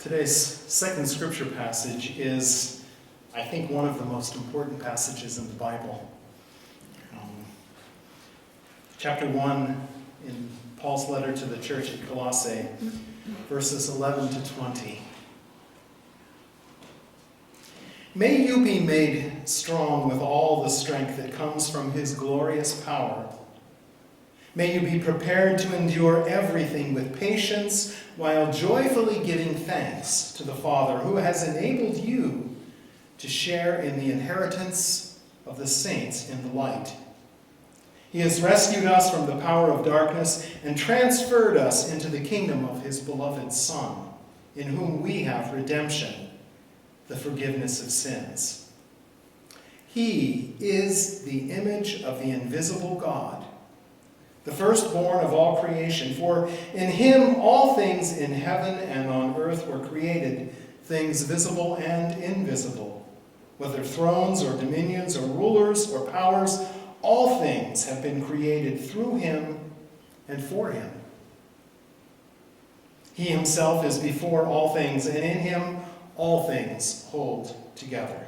Today's second scripture passage is, I think, one of the most important passages in the Bible. Chapter 1 in Paul's letter to the church at Colossae, verses 11 to 20. May you be made strong with all the strength that comes from his glorious power. May you be prepared to endure everything with patience while joyfully giving thanks to the Father who has enabled you to share in the inheritance of the saints in the light. He has rescued us from the power of darkness and transferred us into the kingdom of his beloved Son, in whom we have redemption, the forgiveness of sins. He is the image of the invisible God, the firstborn of all creation. For in him all things in heaven and on earth were created, things visible and invisible, whether thrones or dominions or rulers or powers. All things have been created through him and for him. He himself is before all things, and in him all things hold together.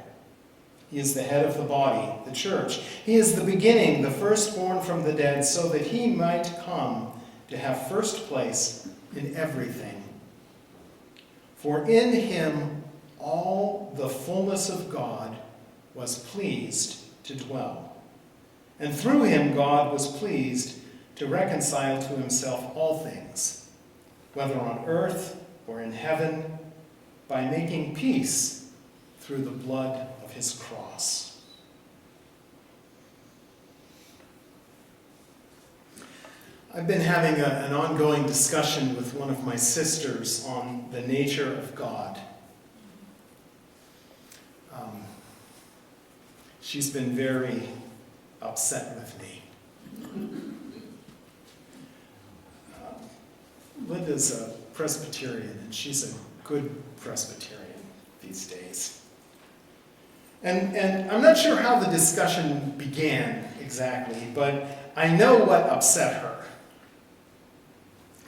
He is the head of the body, the church. He is the beginning, the firstborn from the dead, so that he might come to have first place in everything. For in him all the fullness of God was pleased to dwell. And through him God was pleased to reconcile to himself all things, whether on earth or in heaven, by making peace through the blood of his cross. I've been having an ongoing discussion with one of my sisters on the nature of God. She's been very upset with me. Linda's a Presbyterian, and she's a good Presbyterian these days. And I'm not sure how the discussion began exactly, but I know what upset her.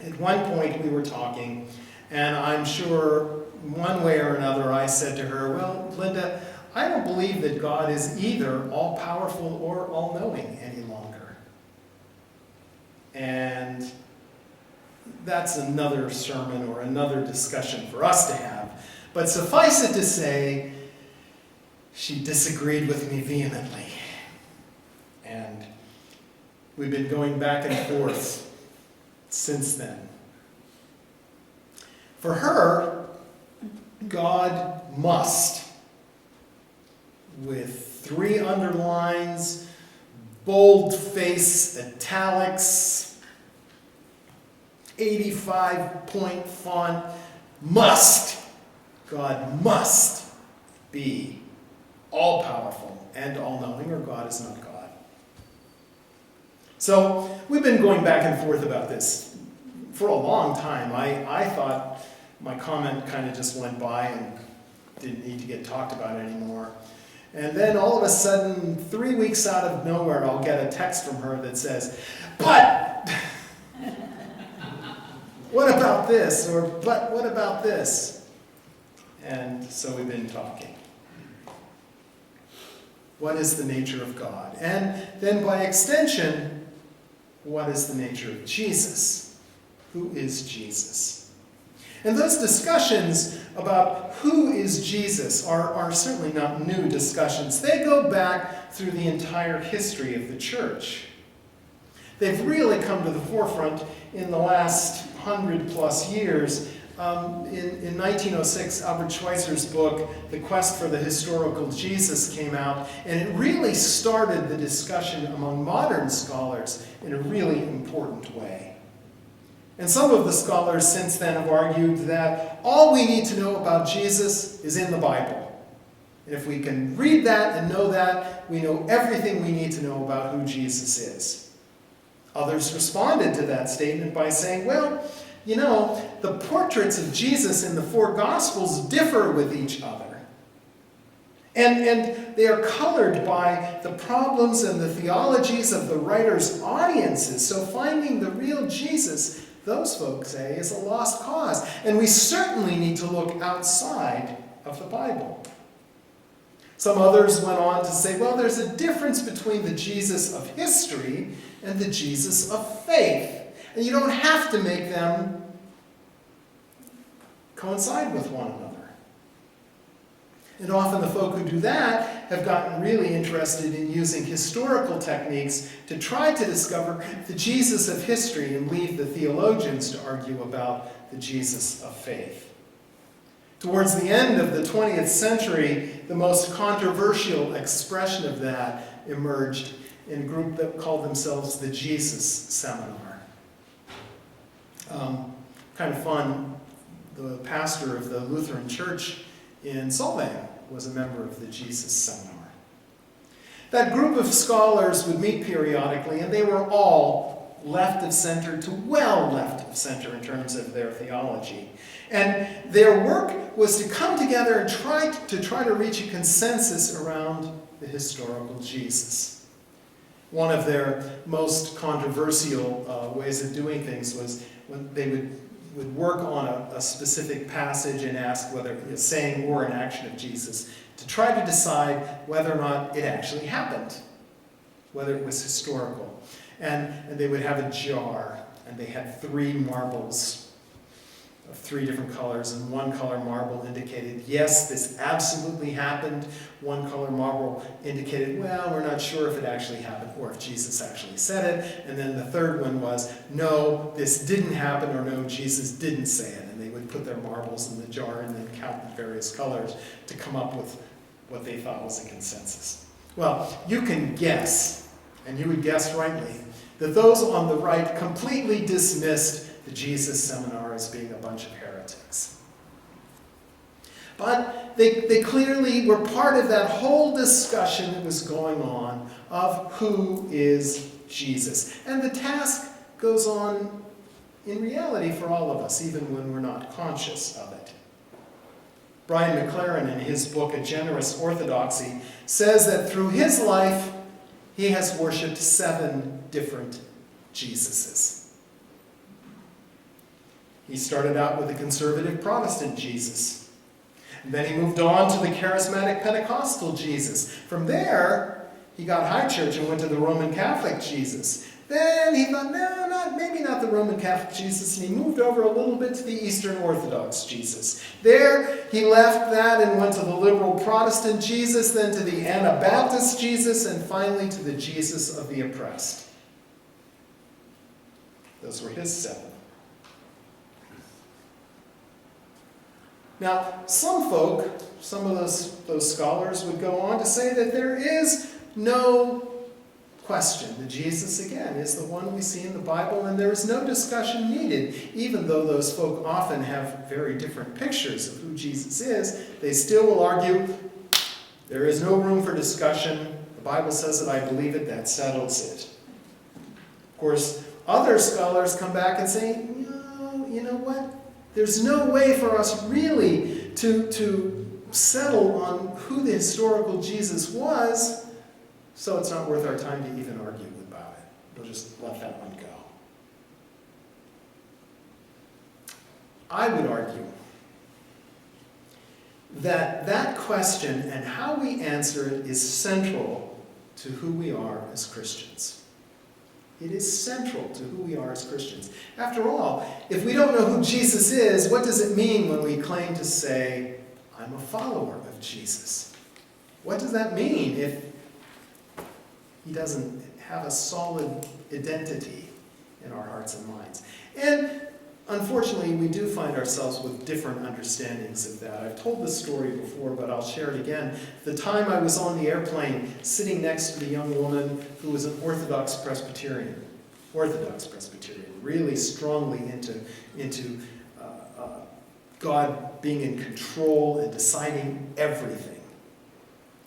At one point we were talking, and I'm sure one way or another I said to her, well, Linda, I don't believe that God is either all-powerful or all-knowing any longer. And that's another sermon or another discussion for us to have. But suffice it to say, she disagreed with me vehemently. And we've been going back and forth since then. For her, God must, with 3 underlines, bold-face italics, 85-point font, God must be all-powerful and all-knowing, or God is not God. So we've been going back and forth about this for a long time. I thought my comment kind of just went by and didn't need to get talked about anymore. And then all of a sudden, 3 weeks out of nowhere, I'll get a text from her that says, but what about this? Or, but what about this? And so we've been talking. What is the nature of God? And then by extension, what is the nature of Jesus? Who is Jesus? And those discussions about who is Jesus are certainly not new discussions. They go back through the entire history of the church. They've really come to the forefront in the last 100+ years. In 1906, Albert Schweitzer's book, The Quest for the Historical Jesus, came out, and it really started the discussion among modern scholars in a really important way. And some of the scholars since then have argued that all we need to know about Jesus is in the Bible. And if we can read that and know that, we know everything we need to know about who Jesus is. Others responded to that statement by saying, well, you know, the portraits of Jesus in the 4 Gospels differ with each other. And they are colored by the problems and the theologies of the writers' audiences. So finding the real Jesus those folks say, is a lost cause. And we certainly need to look outside of the Bible. Some others went on to say, well, there's a difference between the Jesus of history and the Jesus of faith. And you don't have to make them coincide with one another. And often the folk who do that have gotten really interested in using historical techniques to try to discover the Jesus of history and leave the theologians to argue about the Jesus of faith. Towards the end of the 20th century, the most controversial expression of that emerged in a group that called themselves the Jesus Seminar. Kind of fun, the pastor of the Lutheran Church in Solvang was a member of the Jesus Seminar. That group of scholars would meet periodically, and they were all left of center to well left of center in terms of their theology. And their work was to come together and try to reach a consensus around the historical Jesus. One of their most controversial ways of doing things was when they would work on a specific passage and ask whether it's a saying or an action of Jesus to try to decide whether or not it actually happened, whether it was historical. And they would have a jar, and they had 3 marbles of 3 different colors, and one color marble indicated, yes, this absolutely happened. One color marble indicated, well, we're not sure if it actually happened or if Jesus actually said it. And then the third one was, no, this didn't happen, or no, Jesus didn't say it. And they would put their marbles in the jar and then count the various colors to come up with what they thought was a consensus. Well, you can guess, and you would guess rightly, that those on the right completely dismissed the Jesus Seminar as being a bunch of heretics. But they clearly were part of that whole discussion that was going on of who is Jesus. And the task goes on in reality for all of us, even when we're not conscious of it. Brian McLaren, in his book, A Generous Orthodoxy, says that through his life, he has worshipped 7 different Jesuses. He started out with the conservative Protestant Jesus. And then he moved on to the charismatic Pentecostal Jesus. From there, he got high church and went to the Roman Catholic Jesus. Then he thought, no, maybe not the Roman Catholic Jesus, and he moved over a little bit to the Eastern Orthodox Jesus. There, he left that and went to the liberal Protestant Jesus, then to the Anabaptist Jesus, and finally to the Jesus of the oppressed. Those were his 7. Now, some folk, some of those scholars would go on to say that there is no question that Jesus, again, is the one we see in the Bible, and there is no discussion needed. Even though those folk often have very different pictures of who Jesus is, they still will argue, there is no room for discussion. The Bible says it, I believe it, that settles it. Of course, other scholars come back and say, no, you know what? There's no way for us really to settle on who the historical Jesus was, so it's not worth our time to even argue about it. We'll just let that one go. I would argue that that question and how we answer it is central to who we are as Christians. It is central to who we are as Christians. After all, if we don't know who Jesus is, what does it mean when we claim to say, I'm a follower of Jesus? What does that mean if he doesn't have a solid identity in our hearts and minds? And unfortunately, we do find ourselves with different understandings of that. I've told this story before, but I'll share it again. The time I was on the airplane sitting next to the young woman who was an Orthodox Presbyterian, really strongly into God being in control and deciding everything.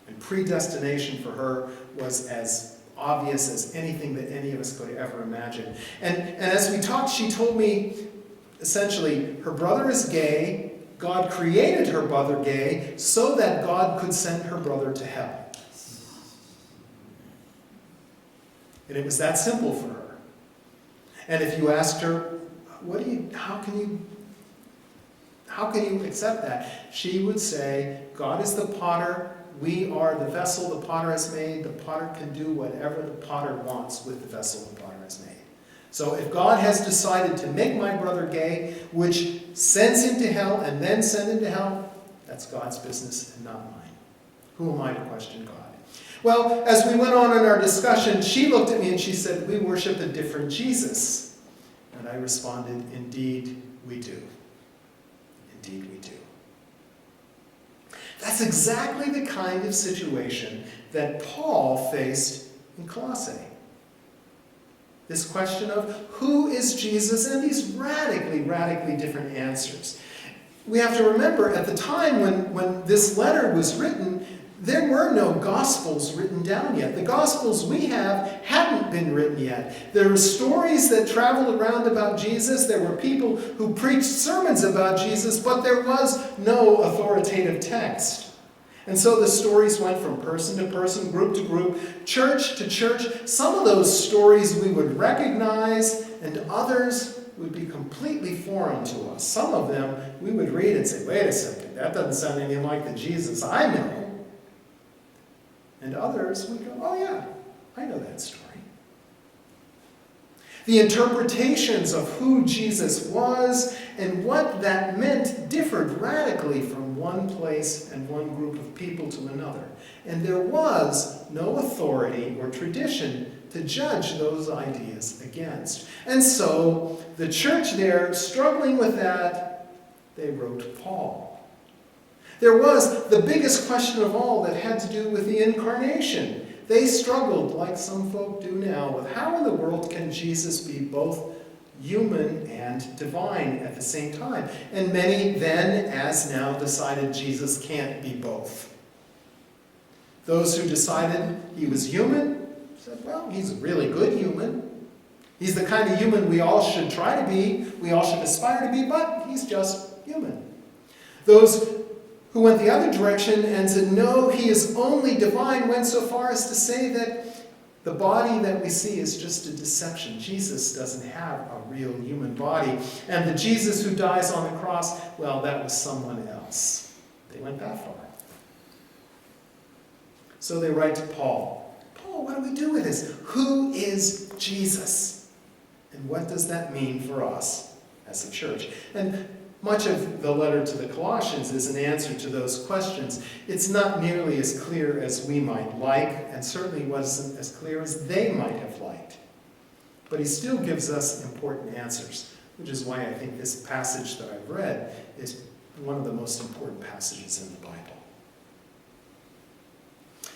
And predestination for her was as obvious as anything that any of us could ever imagine. And as we talked, she told me, essentially, her brother is gay. God created her brother gay so that God could send her brother to hell. And it was that simple for her. And if you asked her, how can you accept that? She would say, God is the potter, we are the vessel the potter has made. The potter can do whatever the potter wants with the vessel the potter has made. So if God has decided to make my brother gay, which sends him to hell and then send him to hell, that's God's business and not mine. Who am I to question God? Well, as we went on in our discussion, she looked at me and she said, we worship a different Jesus. And I responded, indeed we do. Indeed we do. That's exactly the kind of situation that Paul faced in Colossae. This question of who is Jesus, and these radically, radically different answers. We have to remember, at the time when this letter was written, there were no Gospels written down yet. The Gospels we have hadn't been written yet. There were stories that traveled around about Jesus. There were people who preached sermons about Jesus, but there was no authoritative text. And so the stories went from person to person, group to group, church to church. Some of those stories we would recognize, and others would be completely foreign to us. Some of them we would read and say, wait a second, that doesn't sound anything like the Jesus I know. And others would go, oh yeah, I know that story. The interpretations of who Jesus was and what that meant differed radically from one place and one group of people to another. And there was no authority or tradition to judge those ideas against. And so the church there, struggling with that, they wrote Paul. There was the biggest question of all that had to do with the incarnation. They struggled, like some folk do now, with how in the world can Jesus be both human and divine at the same time? And many then, as now, decided Jesus can't be both. Those who decided he was human said, well, he's a really good human. He's the kind of human we all should try to be, we all should aspire to be, but he's just human. Those who went the other direction and said, no, he is only divine, went so far as to say that the body that we see is just a deception. Jesus doesn't have a real human body. And the Jesus who dies on the cross, well, that was someone else. They went that far. So they write to Paul. Paul, what do we do with this? Who is Jesus? And what does that mean for us as a church? And much of the letter to the Colossians is an answer to those questions. It's not nearly as clear as we might like, and certainly wasn't as clear as they might have liked. But he still gives us important answers, which is why I think this passage that I've read is one of the most important passages in the Bible.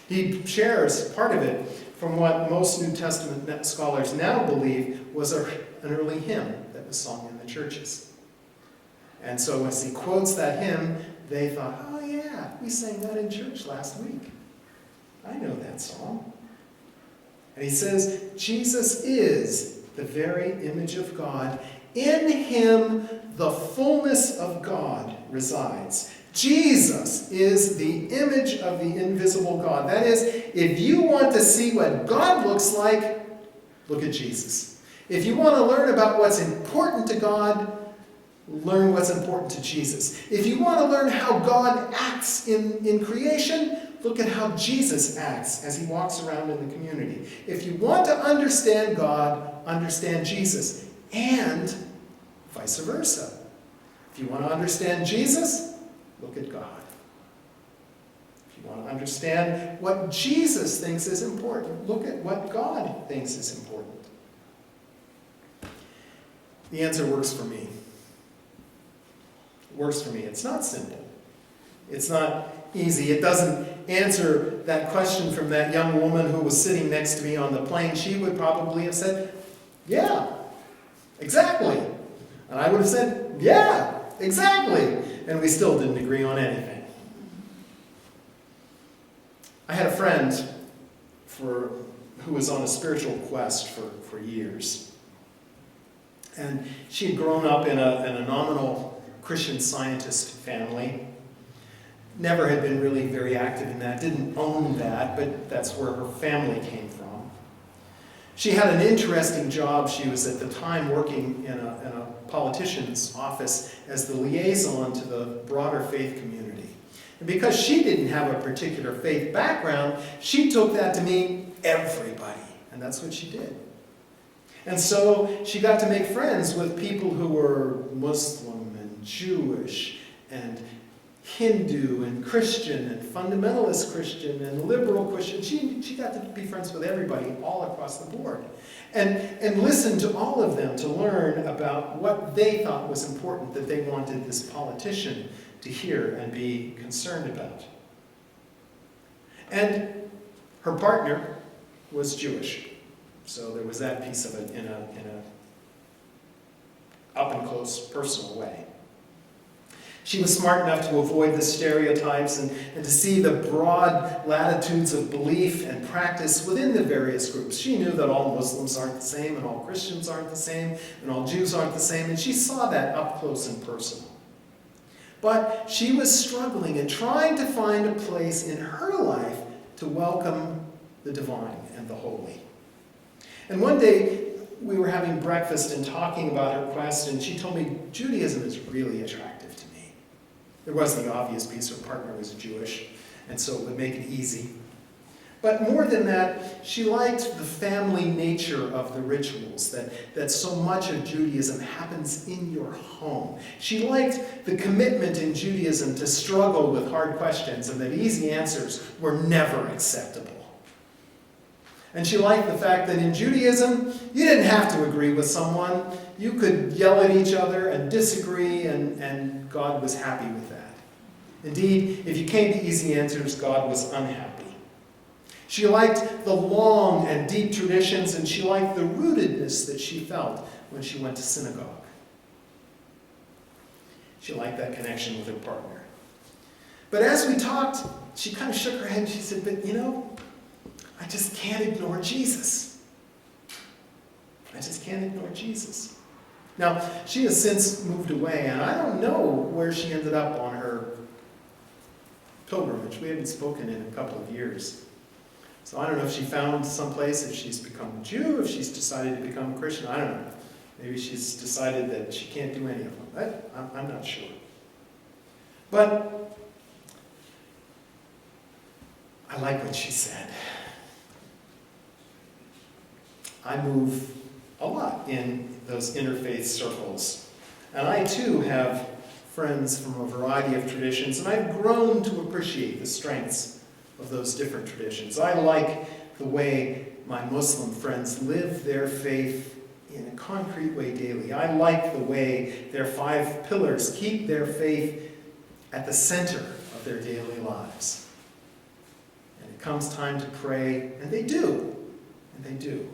He shares part of it from what most New Testament scholars now believe was an early hymn that was sung in the churches. And so as he quotes that hymn, they thought, oh yeah, we sang that in church last week. I know that song. And he says, Jesus is the very image of God. In him, the fullness of God resides. Jesus is the image of the invisible God. That is, if you want to see what God looks like, look at Jesus. If you want to learn about what's important to God, learn what's important to Jesus. If you want to learn how God acts in creation, look at how Jesus acts as he walks around in the community. If you want to understand God, understand Jesus, and vice versa. If you want to understand Jesus, look at God. If you want to understand what Jesus thinks is important, look at what God thinks is important. The answer works for me. Works for me. It's not simple. It's not easy. It doesn't answer that question from that young woman who was sitting next to me on the plane. She would probably have said, yeah, exactly. And I would have said, yeah, exactly. And we still didn't agree on anything. I had a friend who was on a spiritual quest for years. And she had grown up in a nominal Christian Scientist family. Never had been really very active in that, didn't own that, but that's where her family came from. She had an interesting job. She was at the time working in a politician's office as the liaison to the broader faith community. And because she didn't have a particular faith background, she took that to mean everybody. And that's what she did. And so she got to make friends with people who were Muslim and Jewish and Hindu and Christian and fundamentalist Christian and liberal Christian. She got to be friends with everybody all across the board. And listen to all of them to learn about what they thought was important that they wanted this politician to hear and be concerned about. And her partner was Jewish. So there was that piece of it in a up and close personal way. She was smart enough to avoid the stereotypes and to see the broad latitudes of belief and practice within the various groups. She knew that all Muslims aren't the same, and all Christians aren't the same, and all Jews aren't the same, and she saw that up close and personal. But she was struggling and trying to find a place in her life to welcome the divine and the holy. And one day, we were having breakfast and talking about her quest, and she told me, Judaism is really attractive to me. There was the obvious piece, her partner was Jewish, and so it would make it easy. But more than that, she liked the family nature of the rituals, that so much of Judaism happens in your home. She liked the commitment in Judaism to struggle with hard questions and that easy answers were never acceptable. And she liked the fact that in Judaism, you didn't have to agree with someone. You could yell at each other and disagree, and God was happy with that. Indeed, if you came to easy answers, God was unhappy. She liked the long and deep traditions, and she liked the rootedness that she felt when she went to synagogue. She liked that connection with her partner. But as we talked, she kind of shook her head and she said, but I just can't ignore Jesus. I just can't ignore Jesus. Now, she has since moved away, and I don't know where she ended up on her pilgrimage. We haven't spoken in a couple of years. So I don't know if she found someplace, if she's become a Jew, if she's decided to become a Christian. I don't know. Maybe she's decided that she can't do any of them. I'm not sure. But I like what she said. I move a lot in those interfaith circles. And I too have friends from a variety of traditions, and I've grown to appreciate the strengths of those different traditions. I like the way my Muslim friends live their faith in a concrete way daily. I like the way their 5 pillars keep their faith at the center of their daily lives. And it comes time to pray, and they do. And they do.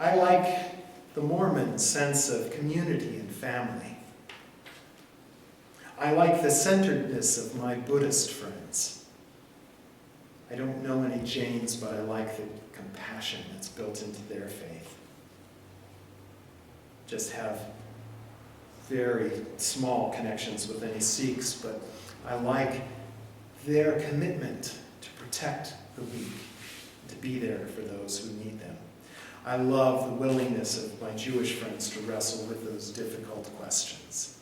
I like the Mormon sense of community and family. I like the centeredness of my Buddhist friends. I don't know any Jains, but I like the compassion that's built into their faith. Just have very small connections with any Sikhs, but I like their commitment to protect the weak, to be there for those who need them. I love the willingness of my Jewish friends to wrestle with those difficult questions.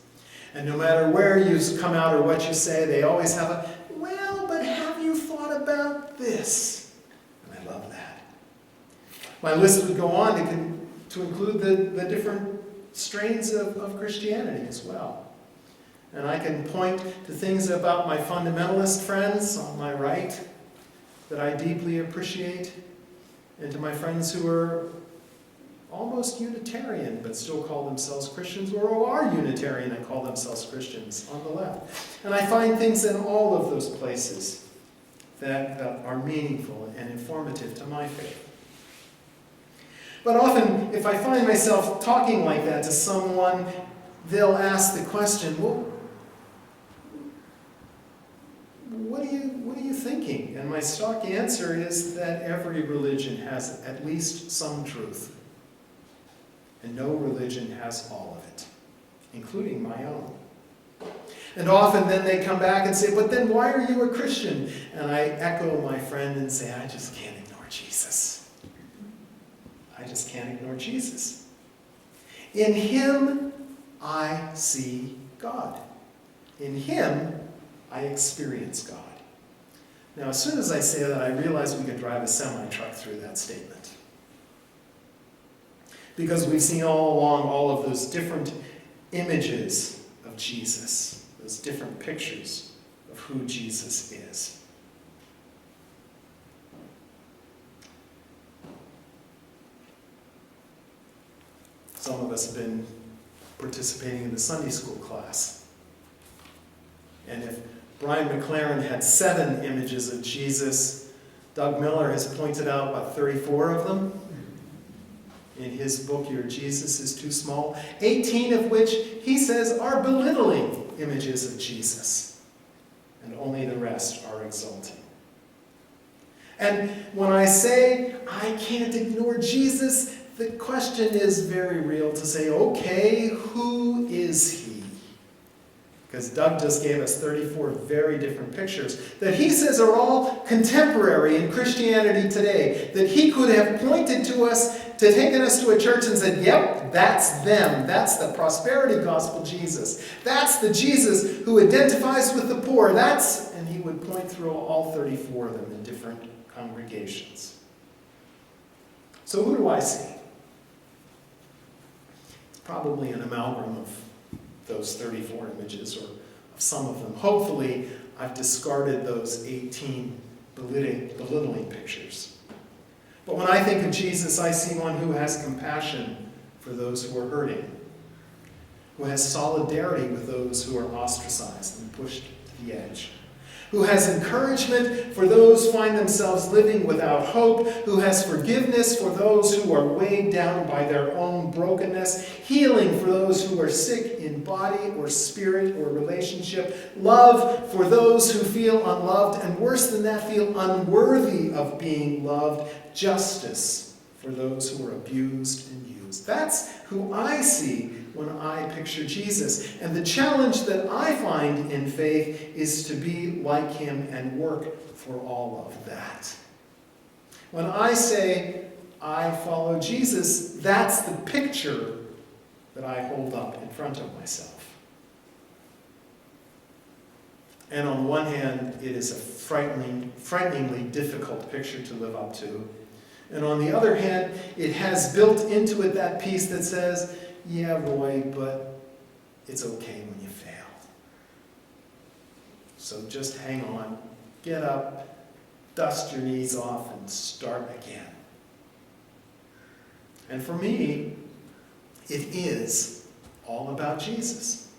And no matter where you come out or what you say, they always have a, well, but have you thought about this? And I love that. My list would go on to include the different strains of Christianity as well. And I can point to things about my fundamentalist friends on my right that I deeply appreciate, and to my friends who are almost Unitarian but still call themselves Christians, or who are Unitarian and call themselves Christians on the left. And I find things in all of those places that are meaningful and informative to my faith. But often, if I find myself talking like that to someone, they'll ask the question, well, what are you thinking? And my stock answer is that every religion has at least some truth. And no religion has all of it, including my own. And often then they come back and say, but then why are you a Christian? And I echo my friend and say, I just can't ignore Jesus. I just can't ignore Jesus. In him I see God. In him I experience God. Now, as soon as I say that, I realize we could drive a semi-truck through that statement. Because we've seen all along all of those different images of Jesus, those different pictures of who Jesus is. Some of us have been participating in the Sunday school class. And if Brian McLaren had 7 images of Jesus, Doug Miller has pointed out, 34 of them? In his book, Your Jesus is Too Small. 18 of which he says are belittling images of Jesus. And only the rest are exalting. And when I say I can't ignore Jesus, the question is very real to say, okay, who is he? Because Doug just gave us 34 very different pictures that he says are all contemporary in Christianity today. That he could have pointed to us, to taken us to a church and said, yep, that's them. That's the prosperity gospel Jesus. That's the Jesus who identifies with the poor. And he would point through all 34 of them in different congregations. So who do I see? It's probably an amalgam of those 34 images, or of some of them. Hopefully, I've discarded those 18 belittling pictures. But when I think of Jesus, I see one who has compassion for those who are hurting, who has solidarity with those who are ostracized and pushed to the edge, who has encouragement for those who find themselves living without hope, who has forgiveness for those who are weighed down by their own brokenness, healing for those who are sick in body or spirit or relationship, love for those who feel unloved, and worse than that, feel unworthy of being loved, justice for those who are abused and used. That's who I see when I picture Jesus. And the challenge that I find in faith is to be like him and work for all of that. When I say I follow Jesus, that's the picture that I hold up in front of myself. And on one hand, it is a frighteningly difficult picture to live up to. And on the other hand, it has built into it that piece that says, yeah, Roy, but it's okay when you fail. So just hang on, get up, dust your knees off, and start again. And for me, it is all about Jesus.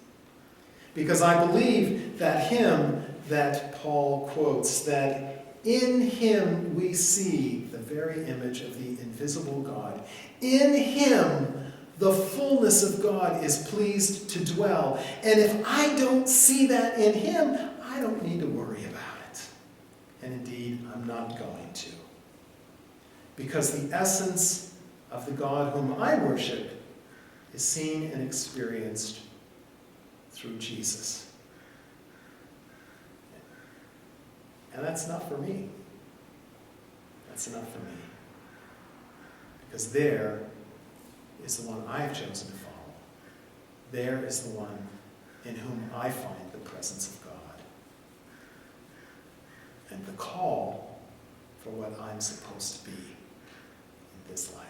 Because I believe that hymn that Paul quotes, that in him we see the very image of the invisible God. In him the fullness of God is pleased to dwell. And if I don't see that in him, I don't need to worry about it. And indeed, I'm not going to. Because the essence of the God whom I worship is seen and experienced through Jesus. And that's enough for me. That's enough for me. Because there is the one I have chosen to follow. There is the one in whom I find the presence of God. And the call for what I'm supposed to be in this life.